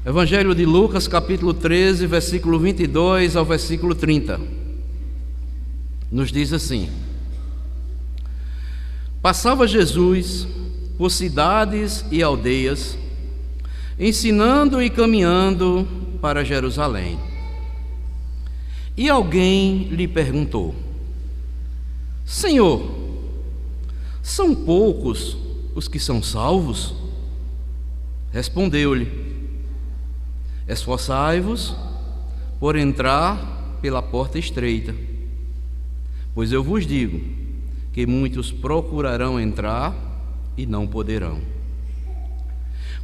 Evangelho de Lucas, capítulo 13, versículo 22 ao versículo 30. Nos diz assim: Passava Jesus por cidades e aldeias, ensinando e caminhando para Jerusalém. E alguém lhe perguntou: Senhor, são poucos os que são salvos? Respondeu-lhe: Esforçai-vos por entrar pela porta estreita, pois eu vos digo que muitos procurarão entrar e não poderão.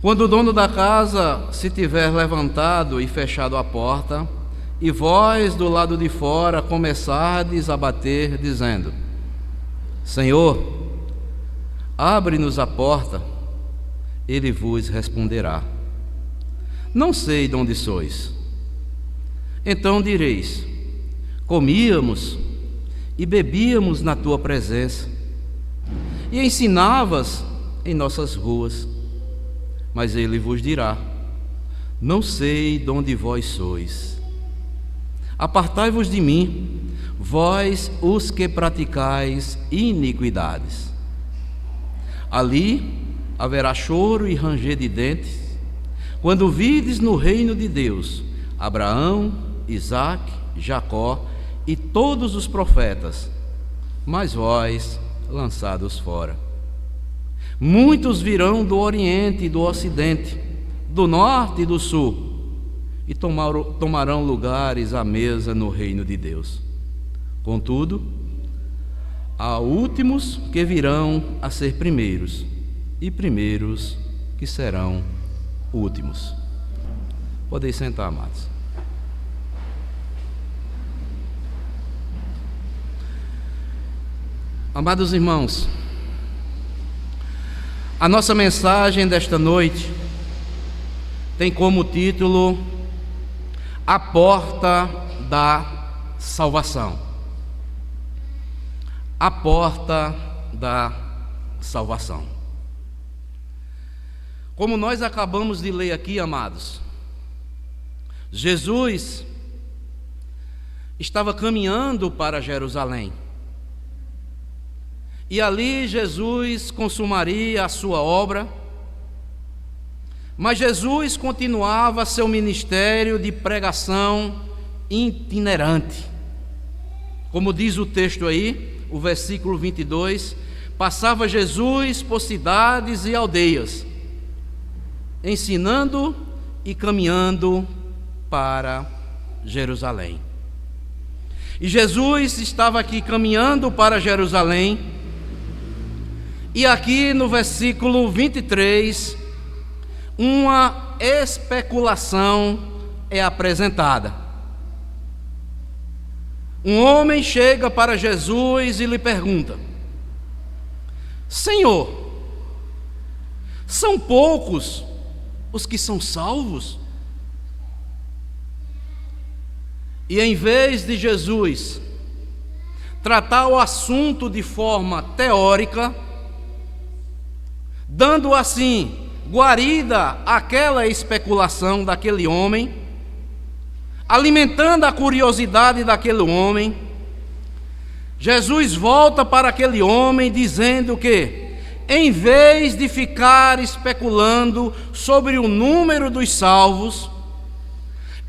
Quando o dono da casa se tiver levantado e fechado a porta, e vós do lado de fora começardes a bater, dizendo: Senhor, abre-nos a porta, ele vos responderá: Não sei de onde sois. Então direis: Comíamos e bebíamos na tua presença, e ensinavas em nossas ruas. Mas ele vos dirá: Não sei de onde vós sois. Apartai-vos de mim, vós os que praticais iniquidades. Ali haverá choro e ranger de dentes, quando vides no reino de Deus Abraão, Isaque, Jacó e todos os profetas, mas vós lançados fora. Muitos virão do Oriente e do Ocidente, do Norte e do Sul, e tomarão lugares à mesa no reino de Deus. Contudo, há últimos que virão a ser primeiros, e primeiros que serão últimos. Podem sentar, amados. Amados irmãos, a nossa mensagem desta noite tem como título A Porta da Salvação. A Porta da Salvação. Como nós acabamos de ler aqui, amados, Jesus estava caminhando para Jerusalém. E ali Jesus consumaria a sua obra, mas Jesus continuava seu ministério de pregação itinerante. Como diz o texto aí, o versículo 22, passava Jesus por cidades e aldeias, ensinando e caminhando para Jerusalém. E Jesus estava aqui caminhando para Jerusalém, e aqui no versículo 23, uma especulação é apresentada. Um homem chega para Jesus e lhe pergunta: Senhor, são poucos os que são salvos? E em vez de Jesus tratar o assunto de forma teórica, dando assim guarida àquela especulação daquele homem, alimentando a curiosidade daquele homem, Jesus volta para aquele homem dizendo que, em vez de ficar especulando sobre o número dos salvos,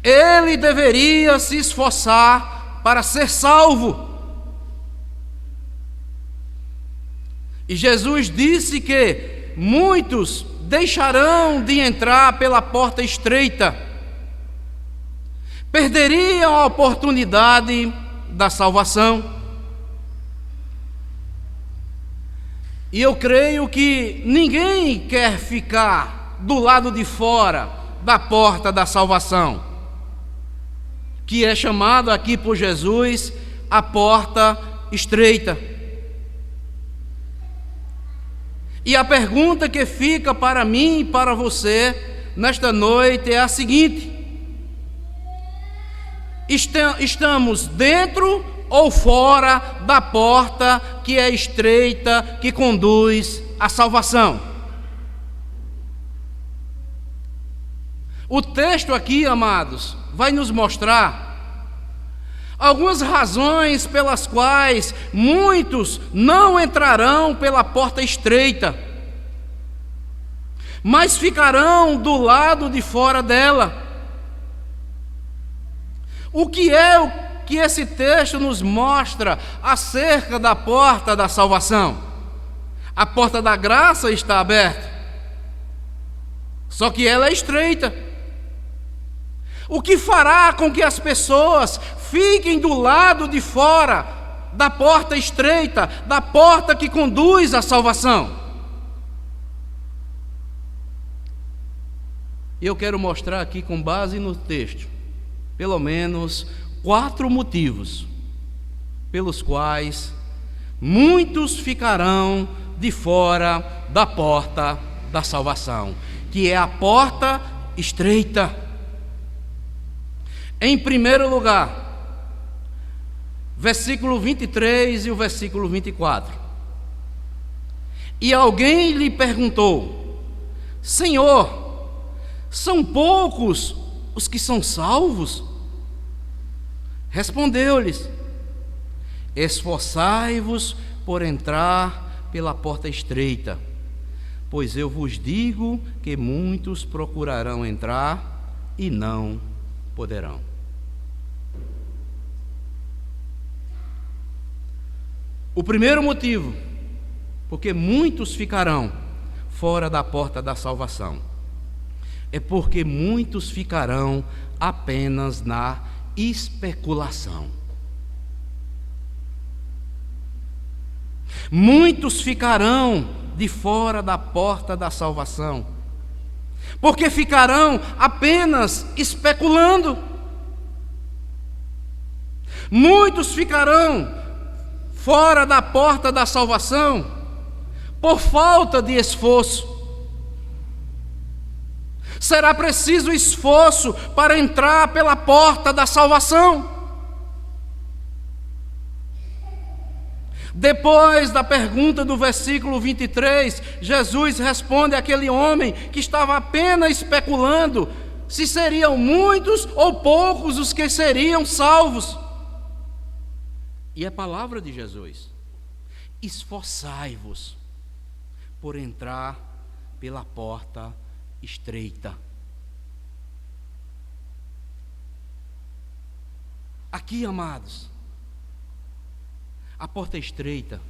ele deveria se esforçar para ser salvo. E Jesus disse que muitos deixarão de entrar pela porta estreita, perderiam a oportunidade da salvação. E eu creio que ninguém quer ficar do lado de fora da porta da salvação, que é chamado aqui por Jesus a porta estreita. E a pergunta que fica para mim e para você nesta noite é a seguinte: estamos dentro ou fora da porta que é estreita, que conduz à salvação? O texto aqui, amados, vai nos mostrar algumas razões pelas quais muitos não entrarão pela porta estreita, mas ficarão do lado de fora dela. O que é o que esse texto nos mostra acerca da porta da salvação? A porta da graça está aberta, só que ela é estreita. O que fará com que as pessoas fiquem do lado de fora da porta estreita, da porta que conduz à salvação? Eu quero mostrar aqui, com base no texto, pelo menos 4 motivos pelos quais muitos ficarão de fora da porta da salvação, que é a porta estreita. Em primeiro lugar, versículo 23 e o versículo 24. E alguém lhe perguntou: Senhor, são poucos os que são salvos? Respondeu-lhes: Esforçai-vos por entrar pela porta estreita, pois eu vos digo que muitos procurarão entrar e não poderão. O primeiro motivo, porque muitos ficarão fora da porta da salvação, é porque muitos ficarão apenas na especulação. Muitos ficarão de fora da porta da salvação, porque ficarão apenas especulando. Muitos ficarão fora da porta da salvação por falta de esforço. Será preciso esforço para entrar pela porta da salvação. Depois da pergunta do versículo 23, Jesus responde àquele homem que estava apenas especulando se seriam muitos ou poucos os que seriam salvos. E a palavra de Jesus: esforçai-vos por entrar pela porta estreita. Aqui, amados, a porta estreita,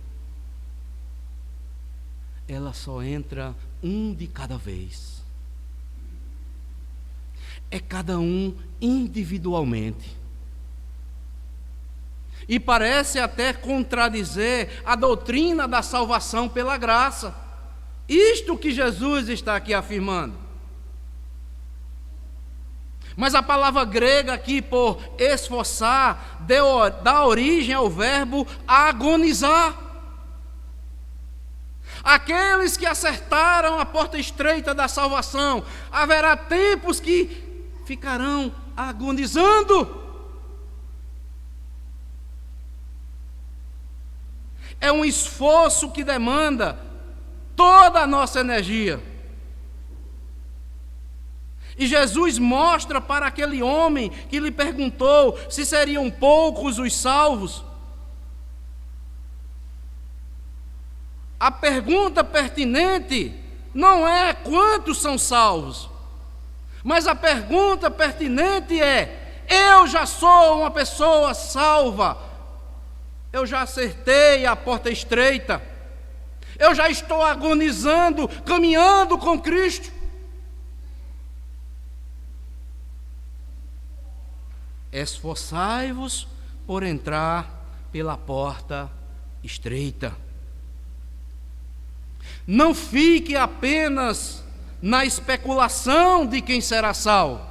ela só entra um de cada vez. É cada um individualmente. E parece até contradizer a doutrina da salvação pela graça. Isto que Jesus está aqui afirmando. Mas a palavra grega aqui, por esforçar, dá origem ao verbo agonizar. Aqueles que acertaram a porta estreita da salvação, haverá tempos que ficarão agonizando. É um esforço que demanda toda a nossa energia. E Jesus mostra para aquele homem que lhe perguntou se seriam poucos os salvos. A pergunta pertinente não é quantos são salvos, mas a pergunta pertinente é: eu já sou uma pessoa salva, eu já acertei a porta estreita, eu já estou agonizando, caminhando com Cristo. Esforçai-vos por entrar pela porta estreita. Não fique apenas na especulação de quem será salvo.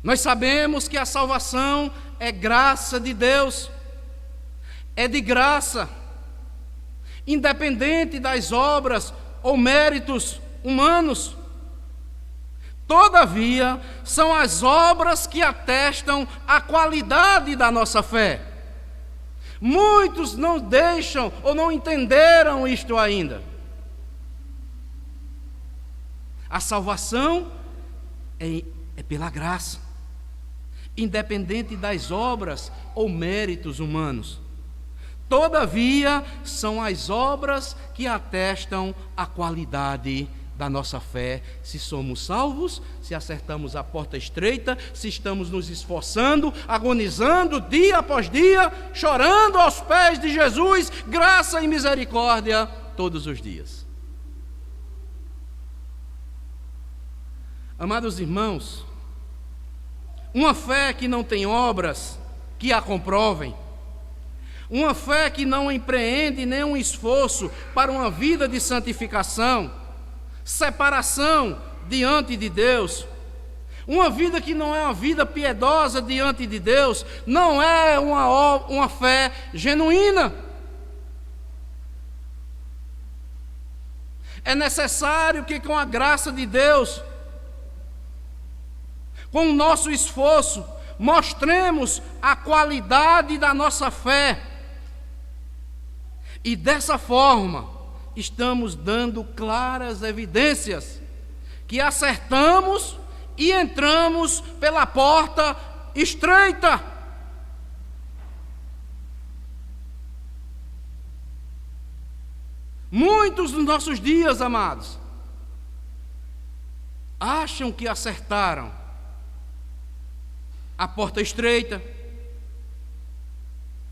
Nós sabemos que a salvação é graça de Deus, é de graça, independente das obras ou méritos humanos. Todavia, são as obras que atestam a qualidade da nossa fé. Muitos não deixam ou não entenderam isto ainda. A salvação é pela graça, independente das obras ou méritos humanos. Todavia, são as obras que atestam a qualidade da nossa fé, se somos salvos, se acertamos a porta estreita, se estamos nos esforçando, agonizando dia após dia, chorando aos pés de Jesus, graça e misericórdia todos os dias. Amados irmãos, uma fé que não tem obras que a comprovem, uma fé que não empreende nenhum esforço para uma vida de santificação, separação diante de Deus, uma vida que não é uma vida piedosa diante de Deus, não é uma fé genuína. É necessário que com a graça de Deus, com o nosso esforço, mostremos a qualidade da nossa fé. E dessa forma, estamos dando claras evidências que acertamos e entramos pela porta estreita. Muitos dos nossos dias, amados, acham que acertaram a porta estreita,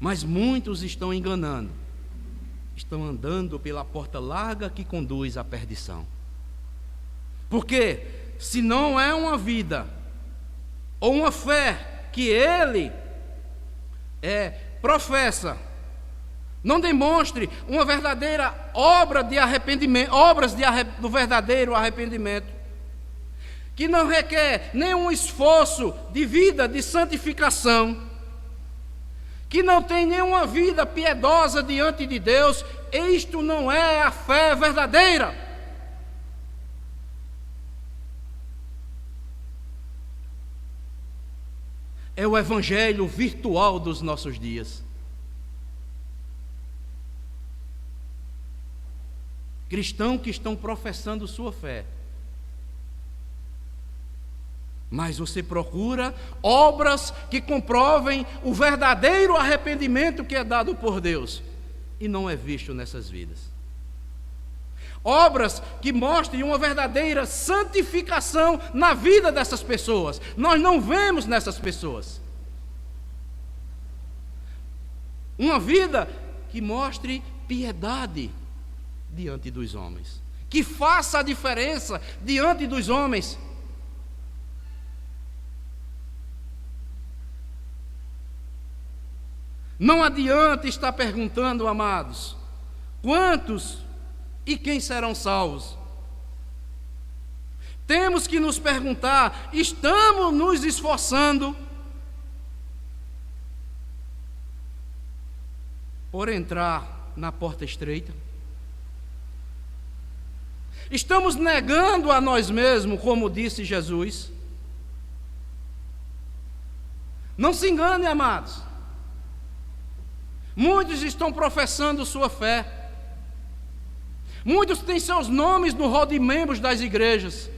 mas muitos estão enganando, estão andando pela porta larga que conduz à perdição. Porque se não é uma vida ou uma fé que ele professa, não demonstre uma verdadeira obra de arrependimento, do verdadeiro arrependimento, que não requer nenhum esforço de vida de santificação, que não tem nenhuma vida piedosa diante de Deus, isto não é a fé verdadeira. É o evangelho virtual dos nossos dias. Cristãos que estão professando sua fé, mas você procura obras que comprovem o verdadeiro arrependimento que é dado por Deus, e não é visto nessas vidas. Obras que mostrem uma verdadeira santificação na vida dessas pessoas, nós não vemos nessas pessoas. Uma vida que mostre piedade diante dos homens, que faça a diferença diante dos homens. Não adianta estar perguntando, amados, quantos e quem serão salvos. Temos que nos perguntar: estamos nos esforçando por entrar na porta estreita? Estamos negando a nós mesmos, como disse Jesus? Não se engane, amados. Muitos estão professando sua fé. Muitos têm seus nomes no rol de membros das igrejas.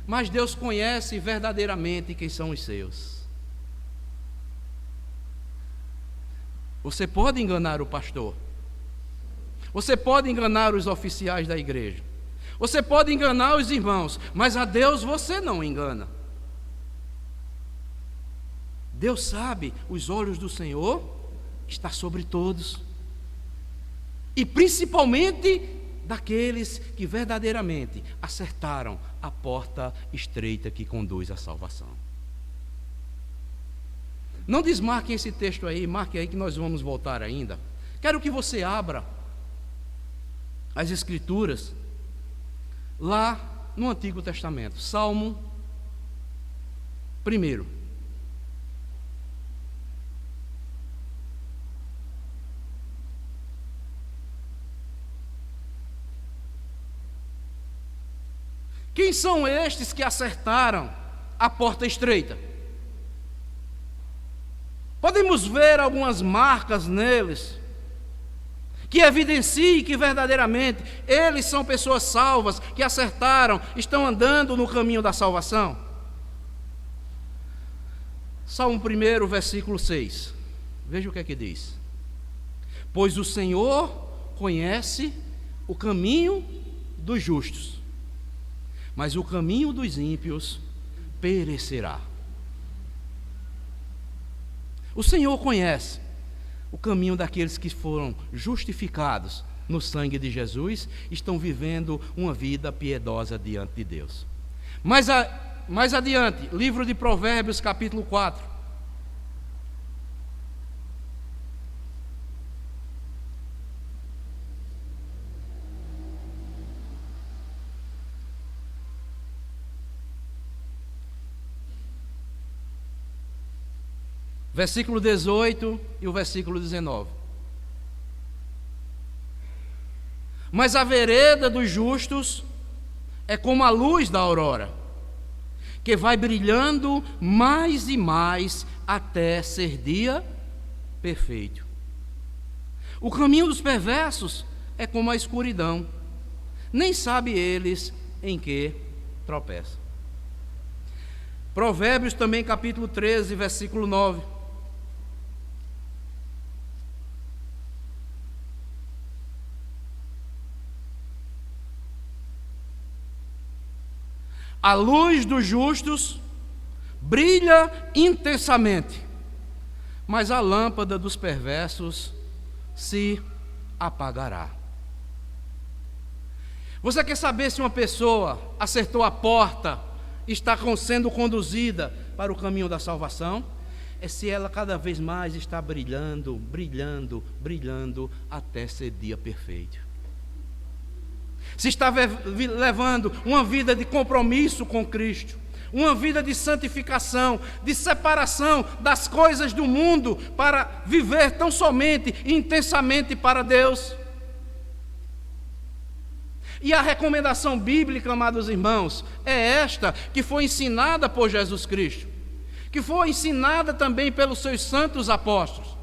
Mas Deus conhece verdadeiramente quem são os seus. Você pode enganar o pastor. Você pode enganar os oficiais da igreja. Você pode enganar os irmãos, mas a Deus você não engana. Deus sabe, os olhos do Senhor está sobre todos, e principalmente daqueles que verdadeiramente acertaram a porta estreita que conduz à salvação. Não desmarquem esse texto aí, marque aí que nós vamos voltar ainda. Quero que você abra as Escrituras lá no Antigo Testamento, Salmo 1. Quem são estes que acertaram a porta estreita? Podemos ver algumas marcas neles, que evidencie que verdadeiramente eles são pessoas salvas, que acertaram, estão andando no caminho da salvação? Salmo 1, versículo 6. Veja o que é que diz. Pois o Senhor conhece o caminho dos justos, mas o caminho dos ímpios perecerá. O Senhor conhece o caminho daqueles que foram justificados no sangue de Jesus, estão vivendo uma vida piedosa diante de Deus. Mais adiante, livro de Provérbios, capítulo 4. Versículo 18 e o versículo 19. Mas a vereda dos justos é como a luz da aurora, que vai brilhando mais e mais até ser dia perfeito. O caminho dos perversos é como a escuridão, nem sabe eles em que tropeçam. Provérbios também, capítulo 13, versículo 9. A luz dos justos brilha intensamente, mas a lâmpada dos perversos se apagará. Você quer saber se uma pessoa acertou a porta, está sendo conduzida para o caminho da salvação? É se ela cada vez mais está brilhando, brilhando, brilhando, até ser dia perfeito. Se está levando uma vida de compromisso com Cristo, uma vida de santificação, de separação das coisas do mundo, para viver tão somente e intensamente para Deus. E a recomendação bíblica, amados irmãos, é esta que foi ensinada por Jesus Cristo, que foi ensinada também pelos seus santos apóstolos.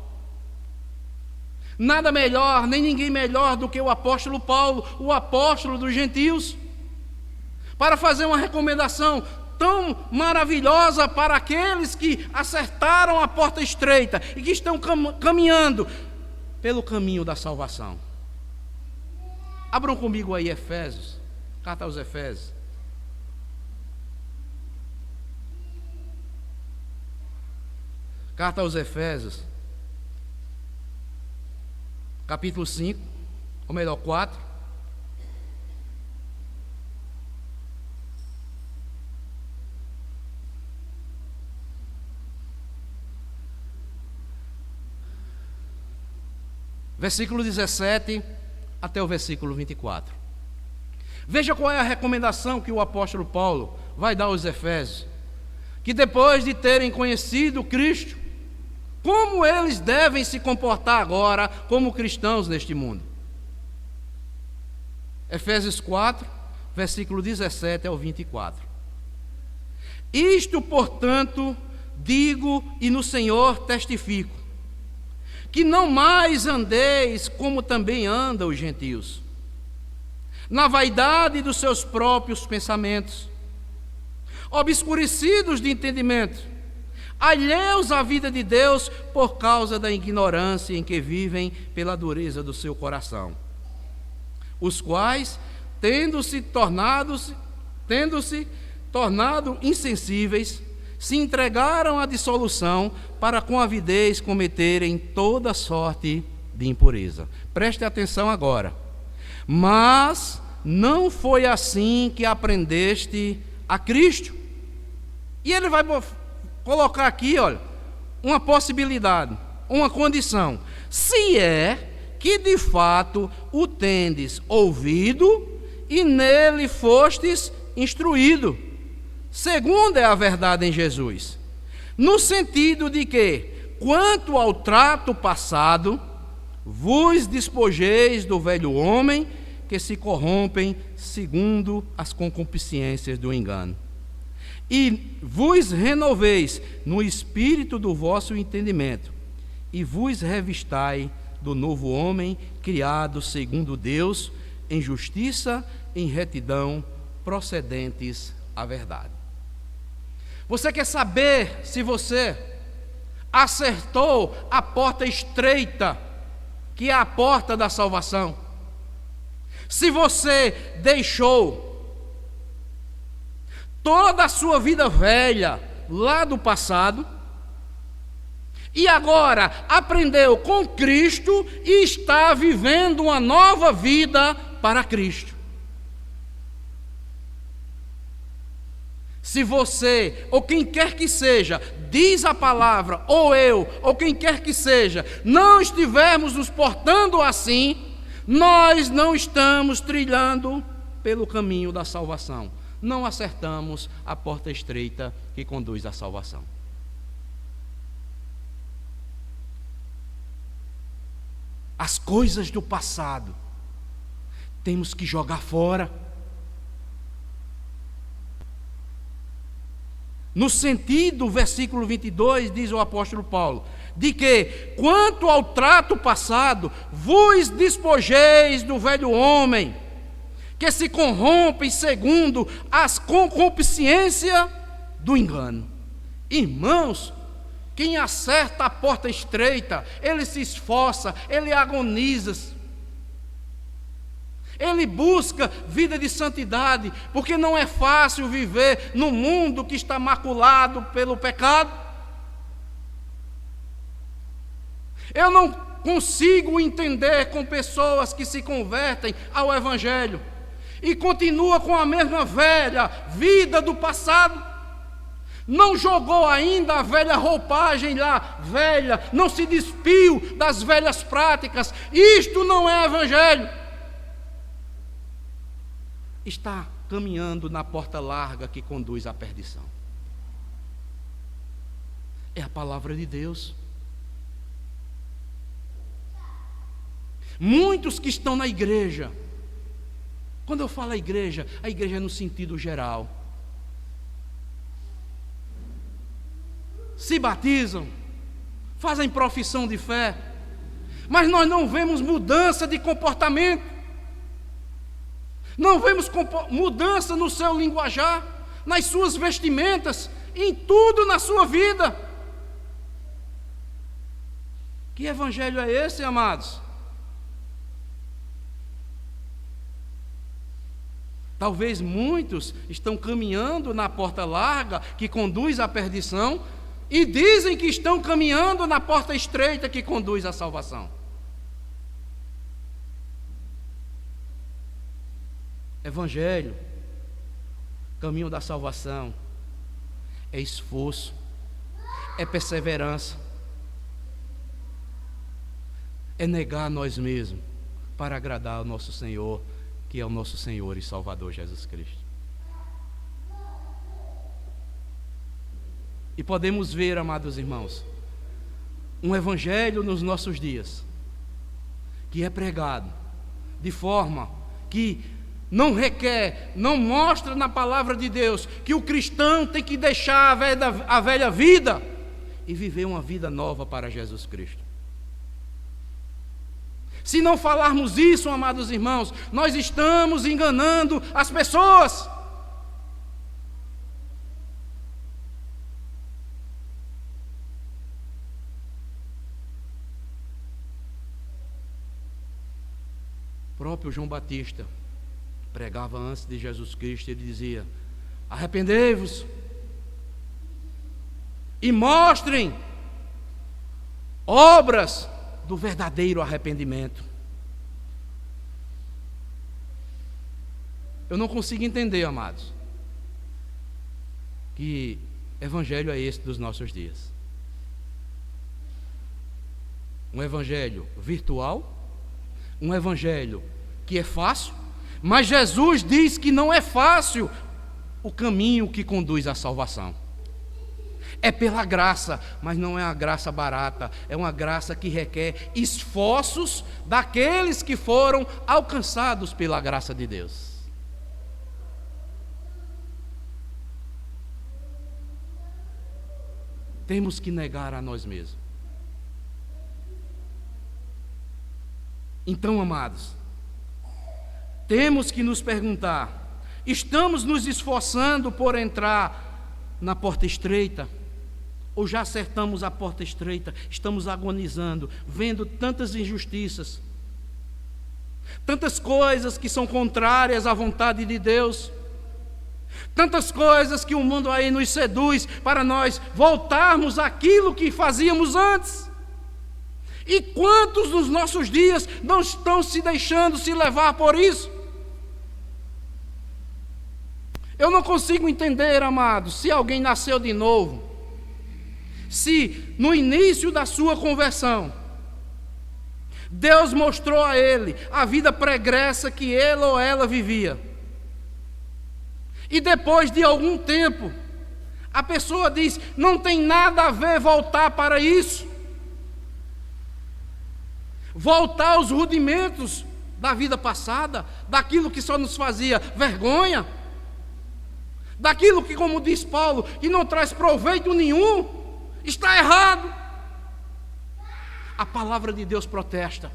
Nada melhor, nem ninguém melhor do que o apóstolo Paulo, o apóstolo dos gentios, para fazer uma recomendação tão maravilhosa para aqueles que acertaram a porta estreita e que estão caminhando pelo caminho da salvação. Abram comigo aí Efésios, carta aos Efésios. Carta aos Efésios, capítulo 5, ou melhor, 4. Versículo 17 até o versículo 24. Veja qual é a recomendação que o apóstolo Paulo vai dar aos Efésios. Que depois de terem conhecido Cristo, como eles devem se comportar agora como cristãos neste mundo. Efésios 4, versículo 17 ao 24. Isto, portanto, digo e no Senhor testifico, que não mais andeis como também andam os gentios, na vaidade dos seus próprios pensamentos, obscurecidos de entendimento, alheios à vida de Deus por causa da ignorância em que vivem pela dureza do seu coração, os quais, tendo-se tornado insensíveis, se entregaram à dissolução para com avidez cometerem toda sorte de impureza. Preste atenção agora. Mas não foi assim que aprendeste a Cristo. E ele vai colocar aqui, olha, uma possibilidade, uma condição. Se é que de fato o tendes ouvido e nele fostes instruído, segundo é a verdade em Jesus, no sentido de que, quanto ao trato passado, vos despojeis do velho homem que se corrompem segundo as concupiscências do engano, e vos renoveis no espírito do vosso entendimento, e vos revistai do novo homem, criado segundo Deus, em justiça, em retidão, procedentes à verdade. Você quer saber se você acertou a porta estreita, que é a porta da salvação? Se você deixou toda a sua vida velha lá do passado e agora aprendeu com Cristo e está vivendo uma nova vida para Cristo. Se você, ou quem quer que seja, diz a palavra, ou eu, ou quem quer que seja, não estivermos nos portando assim, nós não estamos trilhando pelo caminho da salvação. Não acertamos a porta estreita que conduz à salvação. As coisas do passado temos que jogar fora. No sentido, versículo 22, diz o apóstolo Paulo, de que, quanto ao trato passado, vos despojeis do velho homem, que se corrompe segundo as concupiscência do engano. Irmãos, quem acerta a porta estreita, ele se esforça, ele agoniza, ele busca vida de santidade, porque não é fácil viver no mundo que está maculado pelo pecado. Eu não consigo entender com pessoas que se convertem ao Evangelho e continua com a mesma velha vida do passado. Não jogou ainda a velha roupagem lá, velha, não se despiu das velhas práticas. Isto não é Evangelho. Está caminhando na porta larga que conduz à perdição. É a palavra de Deus. Muitos que estão na igreja, quando eu falo a igreja é no sentido geral, se batizam, fazem profissão de fé, mas nós não vemos mudança de comportamento. Não vemos mudança no seu linguajar, nas suas vestimentas, em tudo na sua vida. Que evangelho é esse, amados? Talvez muitos estão caminhando na porta larga que conduz à perdição e dizem que estão caminhando na porta estreita que conduz à salvação. Evangelho, caminho da salvação, é esforço, é perseverança, é negar a nós mesmos para agradar ao nosso Senhor, que é o nosso Senhor e Salvador Jesus Cristo. E podemos ver, amados irmãos, um evangelho nos nossos dias, que é pregado de forma que não requer, não mostra na palavra de Deus que o cristão tem que deixar a velha vida e viver uma vida nova para Jesus Cristo. Se não falarmos isso, amados irmãos, nós estamos enganando as pessoas. O próprio João Batista pregava antes de Jesus Cristo, ele dizia: arrependei-vos e mostrem obras do verdadeiro arrependimento. Eu não consigo entender, amados, que evangelho é esse dos nossos dias. Um evangelho virtual, um evangelho que é fácil, mas Jesus diz que não é fácil o caminho que conduz à salvação. É pela graça, mas não é uma graça barata, é uma graça que requer esforços daqueles que foram alcançados pela graça de Deus. Temos que negar a nós mesmos. Então, amados, temos que nos perguntar: estamos nos esforçando por entrar na porta estreita? Ou já acertamos a porta estreita, estamos agonizando, vendo tantas injustiças, tantas coisas que são contrárias à vontade de Deus, tantas coisas que o mundo aí nos seduz para nós voltarmos àquilo que fazíamos antes. E quantos nos nossos dias não estão se deixando se levar por isso? Eu não consigo entender, amados, se alguém nasceu de novo, se no início da sua conversão, Deus mostrou a ele a vida pregressa que ele ou ela vivia, e depois de algum tempo, a pessoa diz: não tem nada a ver voltar para isso, voltar aos rudimentos da vida passada, daquilo que só nos fazia vergonha, daquilo que, como diz Paulo, que não traz proveito nenhum. Está errado. A palavra de Deus protesta.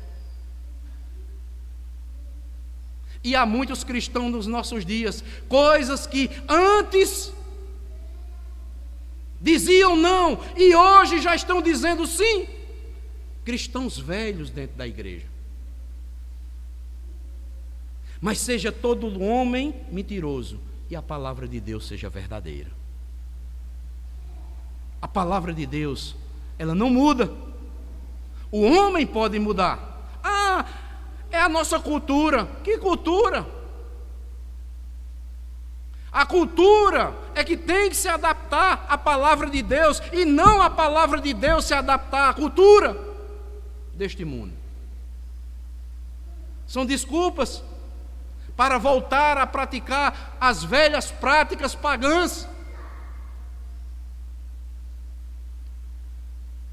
E há muitos cristãos nos nossos dias, coisas que antes diziam não e hoje já estão dizendo sim. Cristãos velhos dentro da igreja. Mas seja todo homem mentiroso e a palavra de Deus seja verdadeira. A palavra de Deus, ela não muda. O homem pode mudar. Ah, é a nossa cultura. Que cultura? A cultura é que tem que se adaptar à palavra de Deus e não a palavra de Deus se adaptar à cultura deste mundo. São desculpas para voltar a praticar as velhas práticas pagãs.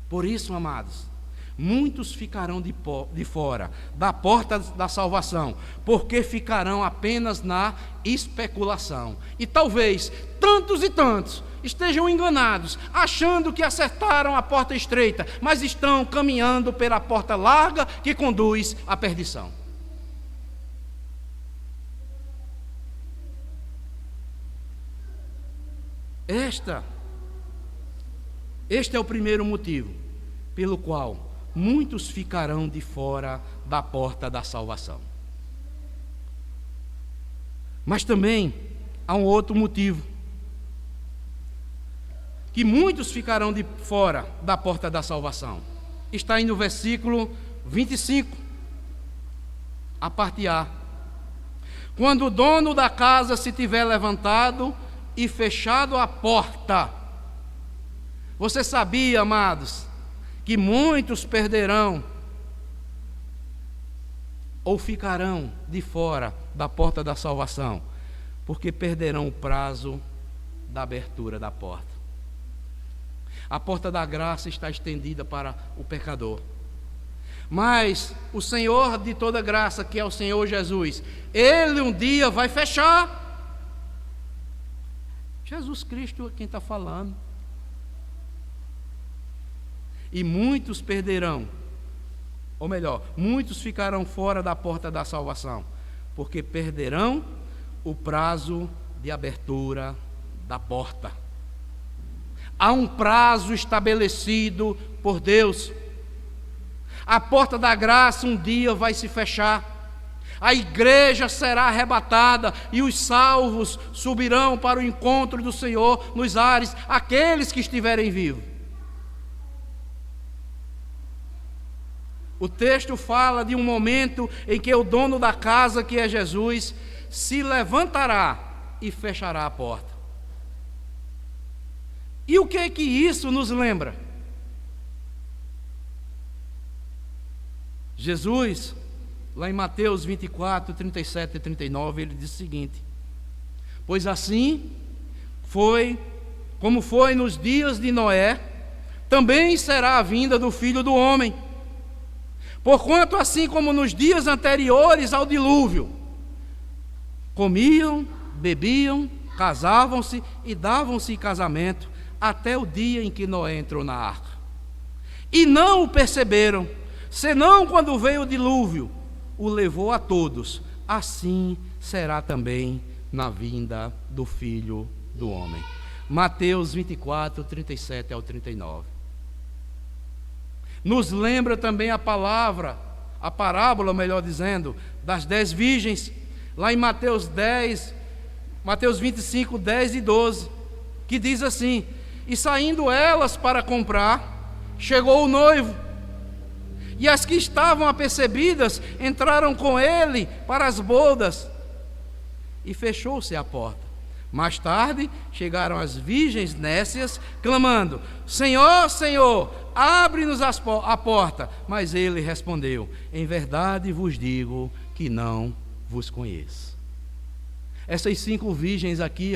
Por isso, amados, muitos ficarão de fora da porta da salvação, porque ficarão apenas na especulação. E talvez tantos e tantos estejam enganados, achando que acertaram a porta estreita, mas estão caminhando pela porta larga que conduz à perdição. Este é o primeiro motivo pelo qual muitos ficarão de fora da porta da salvação. Mas também há um outro motivo, que muitos ficarão de fora da porta da salvação. Está aí no versículo 25, a parte A. Quando o dono da casa se tiver levantado e fechado a porta. Você sabia, amados, que muitos perderão ou ficarão de fora da porta da salvação, porque perderão o prazo da abertura da porta. A porta da graça está estendida para o pecador. Mas o Senhor de toda graça, que é o Senhor Jesus, Ele um dia vai fechar. Jesus Cristo é quem está falando. E muitos perderão, ou melhor, muitos ficarão fora da porta da salvação, porque perderão o prazo de abertura da porta. Há um prazo estabelecido por Deus. A porta da graça um dia vai se fechar. A igreja será arrebatada e os salvos subirão para o encontro do Senhor nos ares, aqueles que estiverem vivos. O texto fala de um momento em que o dono da casa, que é Jesus, se levantará e fechará a porta. E o que é que isso nos lembra? Jesus, lá em Mateus 24, 37 e 39, ele diz o seguinte: pois assim foi, como foi nos dias de Noé, também será a vinda do Filho do Homem. Porquanto assim como nos dias anteriores ao dilúvio, comiam, bebiam, casavam-se e davam-se em casamento, até o dia em que Noé entrou na arca. E não o perceberam, senão quando veio o dilúvio o levou a todos, assim será também na vinda do Filho do Homem. Mateus 24, 37 ao 39. Nos lembra também a parábola, melhor dizendo, das 10 virgens, lá em Mateus 25, 10 e 12, que diz assim: e saindo elas para comprar, chegou o noivo, e as que estavam apercebidas entraram com ele para as bodas, e fechou-se a porta. Mais tarde chegaram as virgens nécias, clamando: Senhor, Senhor, abre-nos a porta. Mas ele respondeu: em verdade vos digo que não vos conheço. Essas 5 virgens aqui,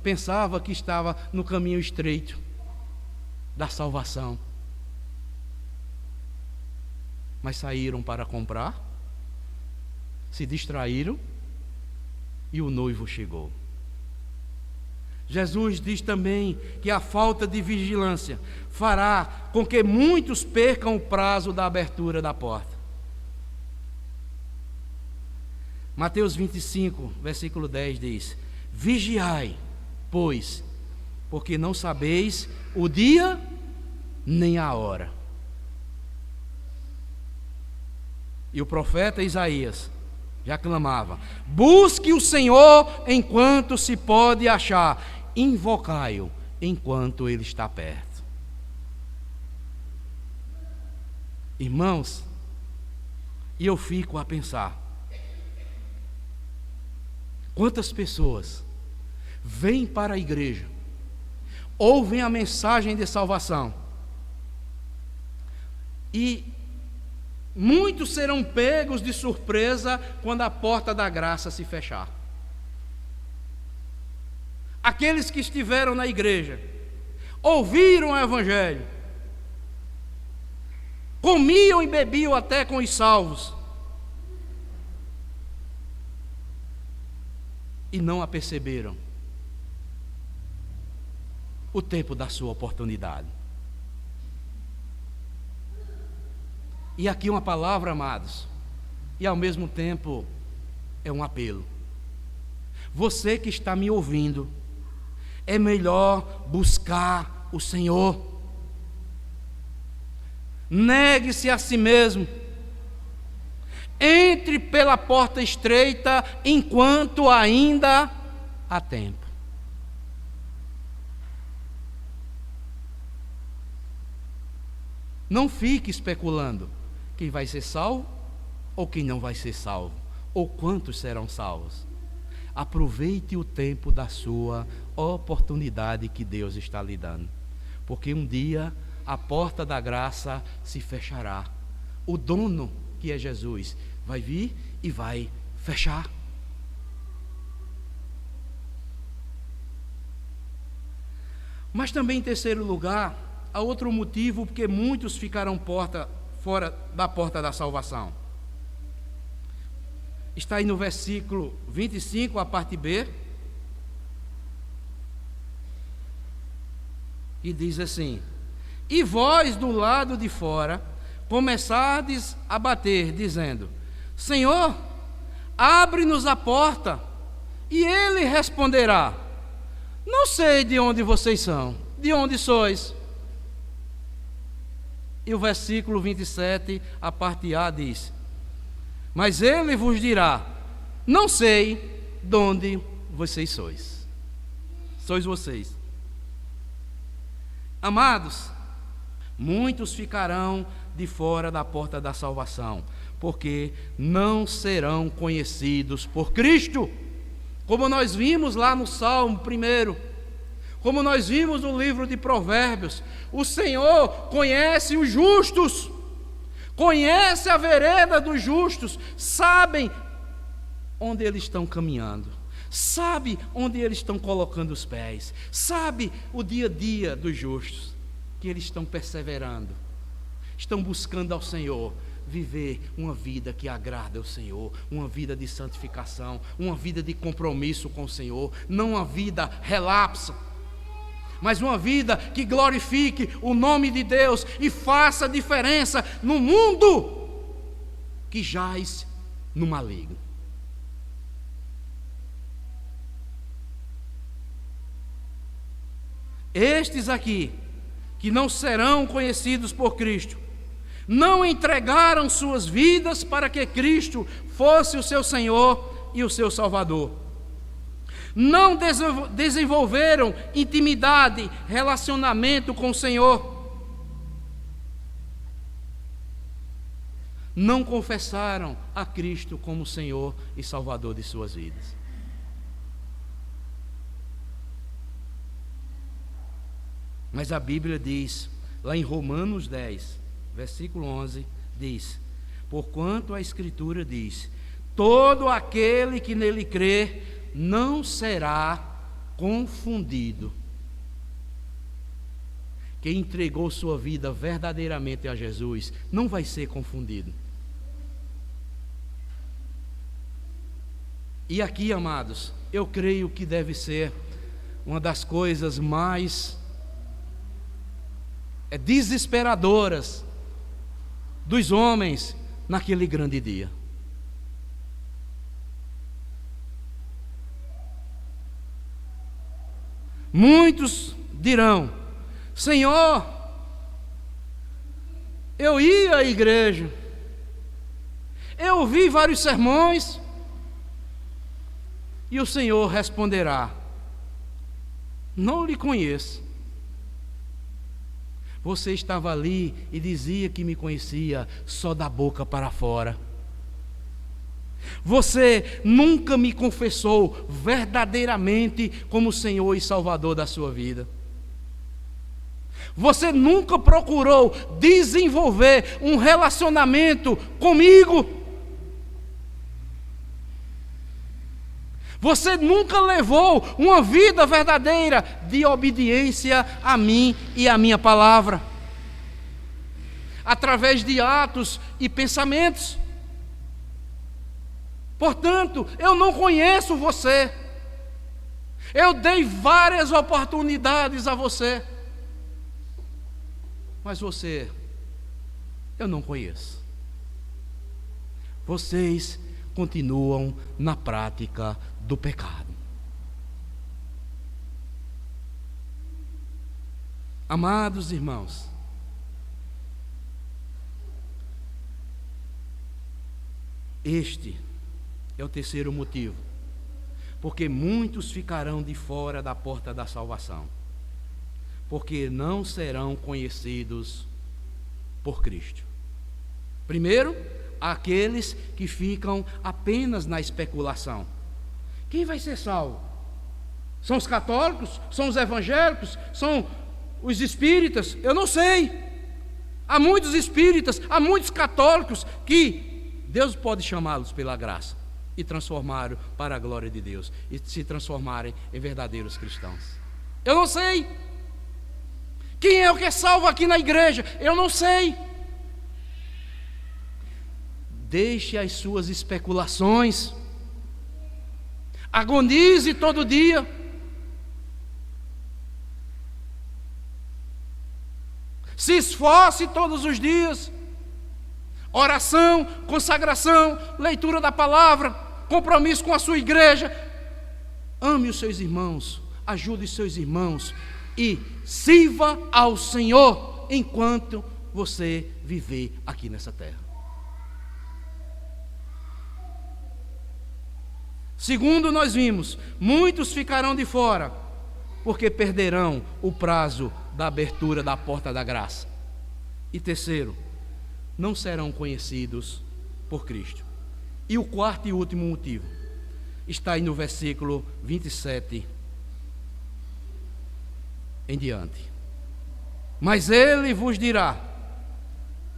pensava que estava no caminho estreito da salvação, mas saíram para comprar, se distraíram e o noivo chegou. Jesus diz também que a falta de vigilância fará com que muitos percam o prazo da abertura da porta. Mateus 25, versículo 10 diz: vigiai, pois, porque não sabeis o dia nem a hora. E o profeta Isaías já clamava: busque o Senhor enquanto se pode achar, invocai-o enquanto ele está perto. Irmãos, e eu fico a pensar, quantas pessoas vêm para a igreja, ouvem a mensagem de salvação, e muitos serão pegos de surpresa quando a porta da graça se fechar. Aqueles que estiveram na igreja, ouviram o evangelho, comiam e bebiam até com os salvos, e não a perceberam o tempo da sua oportunidade. E aqui uma palavra, amados, e ao mesmo tempo é um apelo. Você que está me ouvindo, é melhor buscar o Senhor. Negue-se a si mesmo. Entre pela porta estreita enquanto ainda há tempo. Não fique especulando quem vai ser salvo ou quem não vai ser salvo, ou quantos serão salvos. Aproveite o tempo da sua oportunidade que Deus está lhe dando, porque um dia a porta da graça se fechará. O dono, que é Jesus, vai vir e vai fechar. Mas também, em terceiro lugar, há outro motivo porque muitos ficarão fora da porta da salvação. Está aí no versículo 25, a parte B, e diz assim: e vós do lado de fora começardes a bater, dizendo: Senhor, abre-nos a porta. E ele responderá: não sei de onde vocês são, de onde sois. E o versículo 27, a parte A, diz: mas ele vos dirá: não sei de onde vocês sois. Sois vocês. Amados, muitos ficarão de fora da porta da salvação, porque não serão conhecidos por Cristo. Como nós vimos lá no Salmo 1, como nós vimos no livro de Provérbios, o Senhor conhece os justos, conhece a vereda dos justos, sabem onde eles estão caminhando, sabe onde eles estão colocando os pés, sabe o dia a dia dos justos, que eles estão perseverando, estão buscando ao Senhor viver uma vida que agrada ao Senhor, uma vida de santificação, uma vida de compromisso com o Senhor, não uma vida relapsa, mas uma vida que glorifique o nome de Deus e faça diferença no mundo que jaz no maligno. Estes aqui, que não serão conhecidos por Cristo, não entregaram suas vidas para que Cristo fosse o seu Senhor e o seu Salvador. Não desenvolveram intimidade, relacionamento com o Senhor. Não confessaram a Cristo como Senhor e Salvador de suas vidas. Mas a Bíblia diz, lá em Romanos 10, versículo 11, diz: porquanto a Escritura diz, todo aquele que nele crê não será confundido. Quem entregou sua vida verdadeiramente a Jesus não vai ser confundido. E aqui, amados, eu creio que deve ser uma das coisas mais desesperadoras dos homens naquele grande dia. Muitos dirão: Senhor, eu ia à igreja, eu ouvi vários sermões, e o Senhor responderá: não lhe conheço. Você estava ali e dizia que me conhecia só da boca para fora. Você nunca me confessou verdadeiramente como Senhor e Salvador da sua vida. Você nunca procurou desenvolver um relacionamento comigo. Você nunca levou uma vida verdadeira de obediência a mim e à minha palavra, através de atos e pensamentos. Portanto, eu não conheço você. Eu dei várias oportunidades a você, mas você, eu não conheço. Vocês continuam na prática do pecado. Amados irmãos, este é o terceiro motivo, porque muitos ficarão de fora da porta da salvação, porque não serão conhecidos por Cristo. Primeiro, aqueles que ficam apenas na especulação. Quem vai ser salvo? São os católicos? São os evangélicos? São os espíritas? Eu não sei. Há muitos espíritas, há muitos católicos que Deus pode chamá-los pela graça e transformar para a glória de Deus e se transformarem em verdadeiros cristãos. Eu não sei. Quem é o que é salvo aqui na igreja? Eu não sei. Deixe as suas especulações. Agonize todo dia. Se esforce todos os dias. Oração, consagração, leitura da palavra, compromisso com a sua igreja. Ame os seus irmãos, ajude os seus irmãos e sirva ao Senhor enquanto você viver aqui nessa terra. Segundo, nós vimos, muitos ficarão de fora, porque perderão o prazo da abertura da porta da graça. E terceiro, não serão conhecidos por Cristo. E o quarto e último motivo está aí no versículo 27 em diante. Mas ele vos dirá.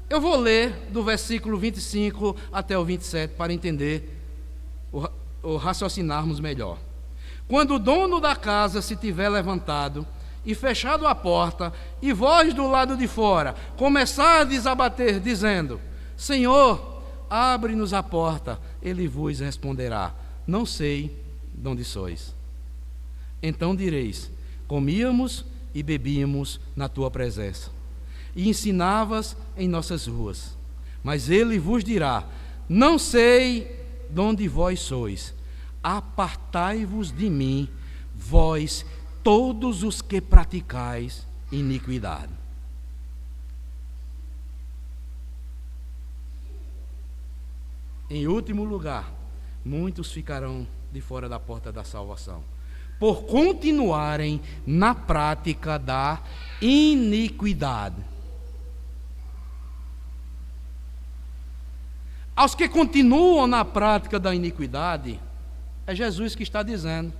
Eu vou ler do versículo 25 até o 27 para entender ou raciocinarmos melhor. Quando o dono da casa se tiver levantado e fechado a porta, e vós do lado de fora começardes a bater, dizendo: Senhor, abre-nos a porta, ele vos responderá: não sei de onde sois. Então direis: comíamos e bebíamos na tua presença, e ensinavas em nossas ruas. Mas ele vos dirá: não sei de onde vós sois, apartai-vos de mim, vós todos os que praticais iniquidade. Em último lugar, muitos ficarão de fora da porta da salvação, por continuarem na prática da iniquidade. Aos que continuam na prática da iniquidade, é Jesus que está dizendo: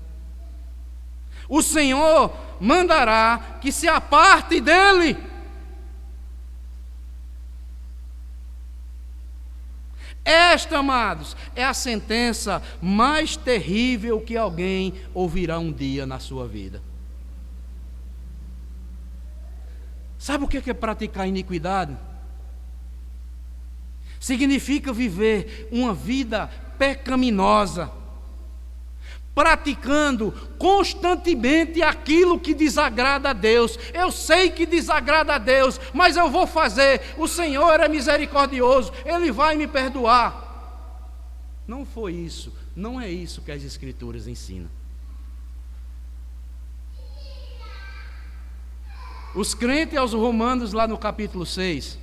o Senhor mandará que se aparte dele. Esta, amados, é a sentença mais terrível que alguém ouvirá um dia na sua vida. Sabe o que é praticar iniquidade? Significa viver uma vida pecaminosa, praticando constantemente aquilo que desagrada a Deus. Eu sei que desagrada a Deus, mas eu vou fazer. O Senhor é misericordioso, Ele vai me perdoar. Não foi isso, não é isso que as Escrituras ensinam. Os crentes aos Romanos, lá no capítulo 6,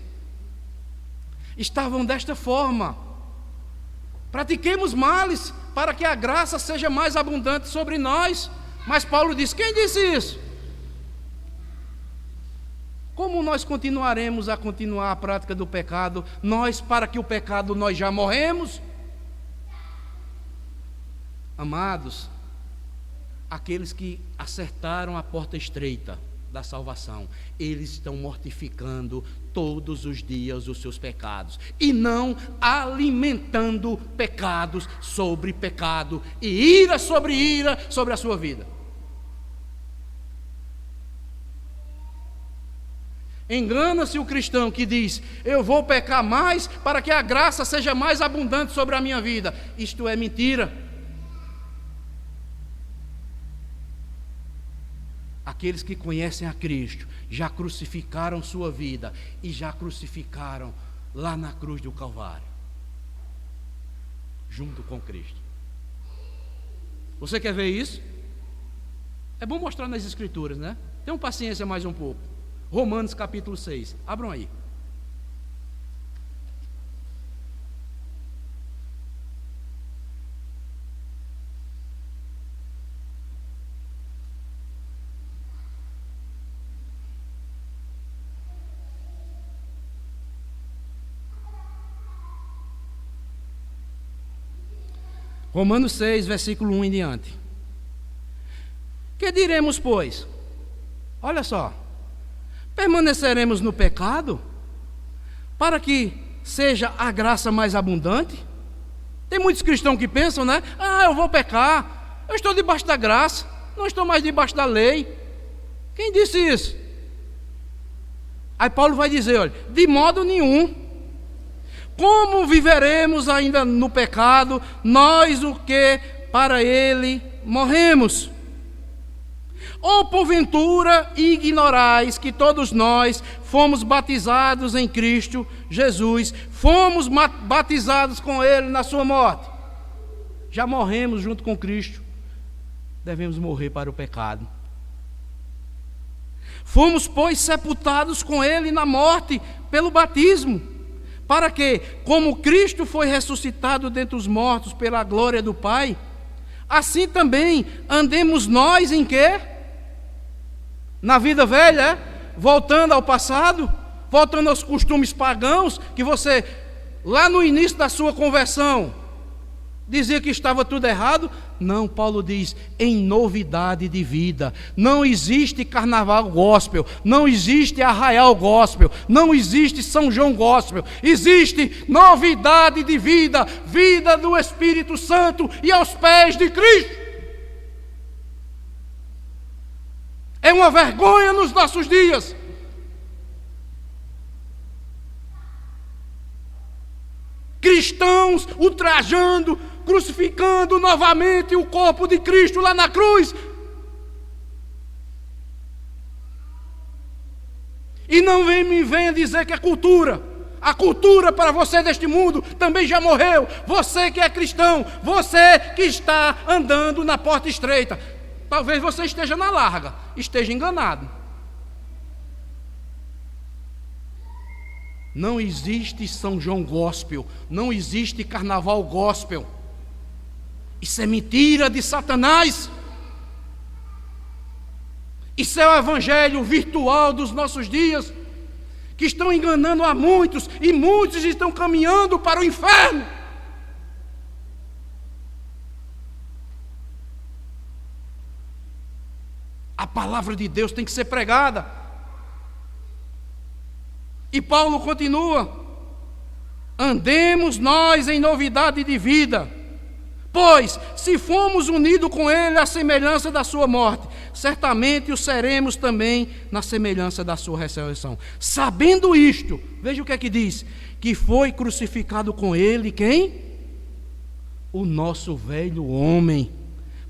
estavam desta forma: pratiquemos males para que a graça seja mais abundante sobre nós. Mas Paulo diz: quem disse isso? Como nós continuaremos a prática do pecado? Nós, para que o pecado, nós já morremos? Amados, aqueles que acertaram a porta estreita da salvação, eles estão mortificando todos os dias os seus pecados, e não alimentando pecados sobre pecado, e ira sobre a sua vida. Engana-se o cristão que diz: eu vou pecar mais para que a graça seja mais abundante sobre a minha vida. Isto é mentira. Aqueles que conhecem a Cristo já crucificaram sua vida e já crucificaram lá na cruz do Calvário, junto com Cristo. Você quer ver isso? É bom mostrar nas Escrituras, né? Tenham paciência mais um pouco. Romanos capítulo 6, abram aí. Romanos 6, versículo 1 em diante. Que diremos, pois? Olha só. Permaneceremos no pecado para que seja a graça mais abundante? Tem muitos cristãos que pensam, né? Eu vou pecar, eu estou debaixo da graça, não estou mais debaixo da lei. Quem disse isso? Aí Paulo vai dizer, olha, de modo nenhum. Como viveremos ainda no pecado, nós o que para ele morremos? Ou porventura ignorais que todos nós fomos batizados em Cristo Jesus, fomos batizados com Ele na sua morte? Já morremos junto com Cristo, devemos morrer para o pecado. Fomos, pois, sepultados com Ele na morte pelo batismo, para que, como Cristo foi ressuscitado dentre os mortos pela glória do Pai, assim também andemos nós em quê? Na vida velha, voltando ao passado, voltando aos costumes pagãos, que você, lá no início da sua conversão, dizia que estava tudo errado. Não, Paulo diz, em novidade de vida. Não existe carnaval gospel, não existe arraial gospel, não existe São João gospel. Existe novidade de vida, vida do Espírito Santo e aos pés de Cristo. É uma vergonha nos nossos dias. Cristãos ultrajando, crucificando novamente o corpo de Cristo lá na cruz. E não me venha dizer que é cultura. A cultura para você deste mundo também já morreu. Você que é cristão, você que está andando na porta estreita, talvez você esteja na larga, esteja enganado. Não existe São João gospel, não existe carnaval gospel. Isso é mentira de Satanás. Isso é o evangelho virtual dos nossos dias, que estão enganando a muitos, e muitos estão caminhando para o inferno. A palavra de Deus tem que ser pregada. E Paulo continua: andemos nós em novidade de vida, pois se fomos unidos com ele à semelhança da sua morte, certamente o seremos também na semelhança da sua ressurreição. Sabendo isto, veja o que é que diz: que foi crucificado com ele quem? O nosso velho homem,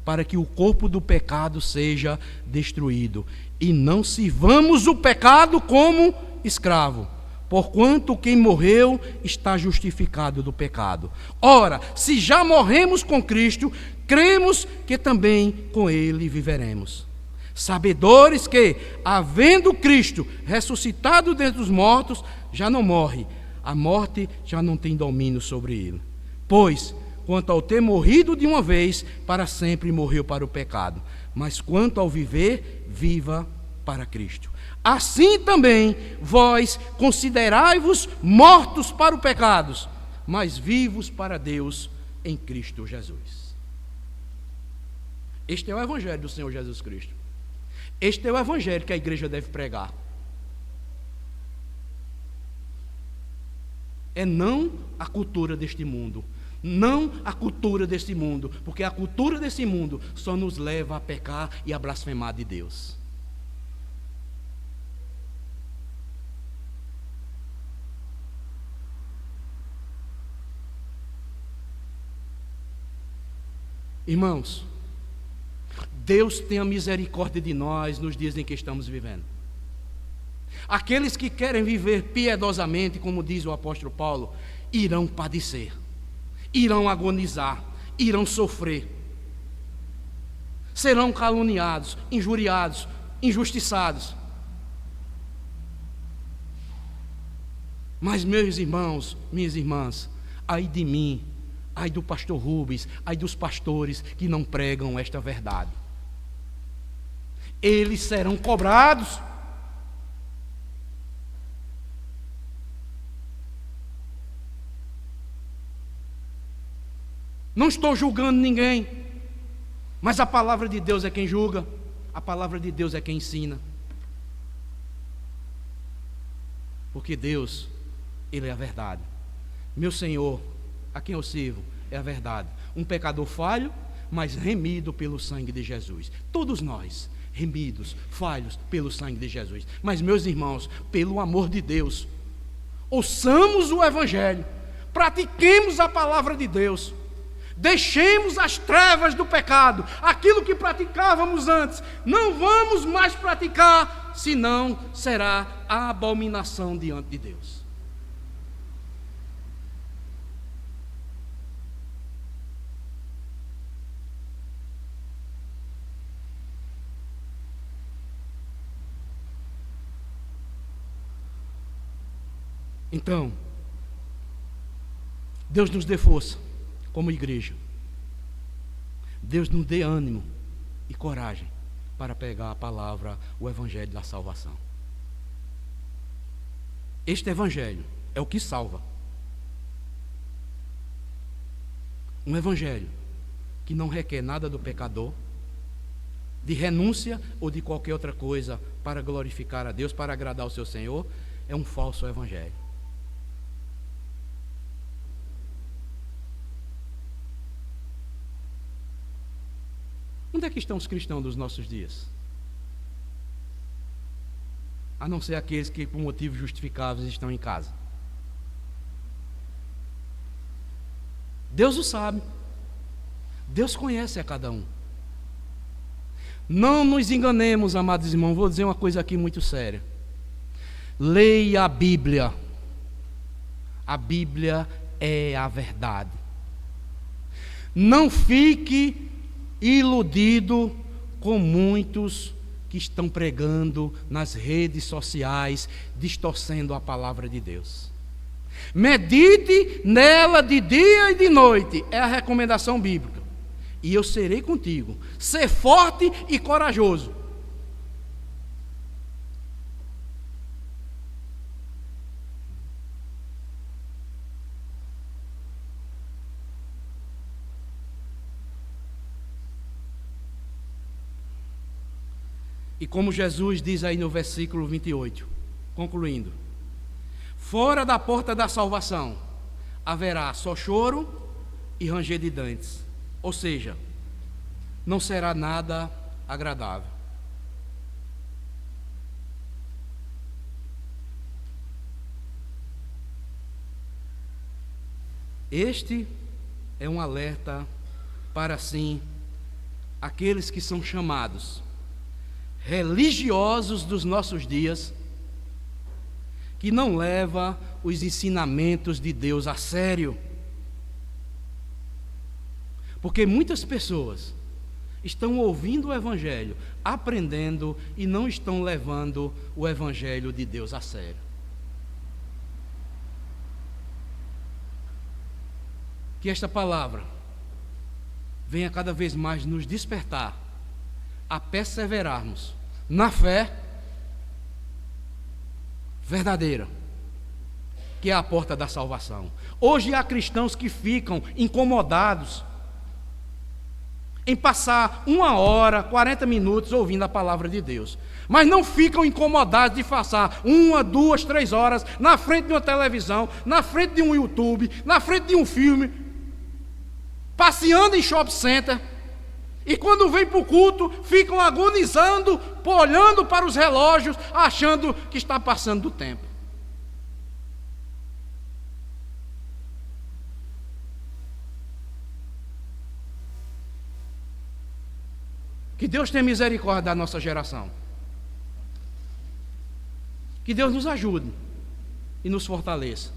para que o corpo do pecado seja destruído, e não sirvamos o pecado como escravo, porquanto quem morreu está justificado do pecado. Ora, se já morremos com Cristo, cremos que também com ele viveremos, sabedores que, havendo Cristo ressuscitado dentre os mortos, já não morre, a morte já não tem domínio sobre ele. Pois, quanto ao ter morrido de uma vez, para sempre morreu para o pecado, mas quanto ao viver, viva para Cristo. Assim também vós considerai-vos mortos para o pecado, mas vivos para Deus em Cristo Jesus. Este é o evangelho do Senhor Jesus Cristo. Este é o evangelho que a igreja deve pregar. É não a cultura deste mundo, não a cultura deste mundo, porque a cultura desse mundo só nos leva a pecar e a blasfemar de Deus. Irmãos, Deus tenha misericórdia de nós nos dias em que estamos vivendo. Aqueles que querem viver piedosamente, como diz o apóstolo Paulo, irão padecer, irão agonizar, irão sofrer, serão caluniados, injuriados, injustiçados. Mas, meus irmãos, minhas irmãs, ai de mim, ai do pastor Rubens, ai dos pastores que não pregam esta verdade. Eles serão cobrados. Não estou julgando ninguém, mas a palavra de Deus é quem julga, a palavra de Deus é quem ensina. Porque Deus, Ele é a verdade. Meu Senhor, a quem eu sirvo, é a verdade. Um pecador falho, mas remido pelo sangue de Jesus. Todos nós, remidos, falhos pelo sangue de Jesus. Mas, meus irmãos, pelo amor de Deus, ouçamos o evangelho, pratiquemos a palavra de Deus, deixemos as trevas do pecado, aquilo que praticávamos antes, não vamos mais praticar, senão será a abominação diante de Deus. Então, Deus nos dê força como igreja. Deus nos dê ânimo e coragem para pegar a palavra, o evangelho da salvação. Este evangelho é o que salva. Um evangelho que não requer nada do pecador, de renúncia ou de qualquer outra coisa para glorificar a Deus, para agradar o seu Senhor, é um falso evangelho. Onde é que estão os cristãos dos nossos dias? A não ser aqueles que, por motivos justificáveis, estão em casa. Deus o sabe. Deus conhece a cada um. Não nos enganemos, amados irmãos. Vou dizer uma coisa aqui muito séria. Leia a Bíblia. A Bíblia é a verdade. Não fique iludido com muitos que estão pregando nas redes sociais, distorcendo a palavra de Deus. Medite nela de dia e de noite, é a recomendação bíblica. E eu serei contigo. Ser forte e corajoso. E como Jesus diz aí no versículo 28, concluindo: fora da porta da salvação haverá só choro e ranger de dentes. Ou seja, não será nada agradável. Este é um alerta para, sim, aqueles que são chamados religiosos dos nossos dias, que não leva os ensinamentos de Deus a sério. Porque muitas pessoas estão ouvindo o Evangelho, aprendendo e não estão levando o Evangelho de Deus a sério. Que esta palavra venha cada vez mais nos despertar a perseverarmos na fé verdadeira, que é a porta da salvação. Hoje há cristãos que ficam incomodados em passar 1 hora, 40 minutos ouvindo a palavra de Deus, mas não ficam incomodados de passar 1, 2, 3 horas na frente de uma televisão, na frente de um YouTube, na frente de um filme, passeando em shopping center. E quando vem para o culto, ficam agonizando, olhando para os relógios, achando que está passando do tempo. Que Deus tenha misericórdia da nossa geração. Que Deus nos ajude e nos fortaleça.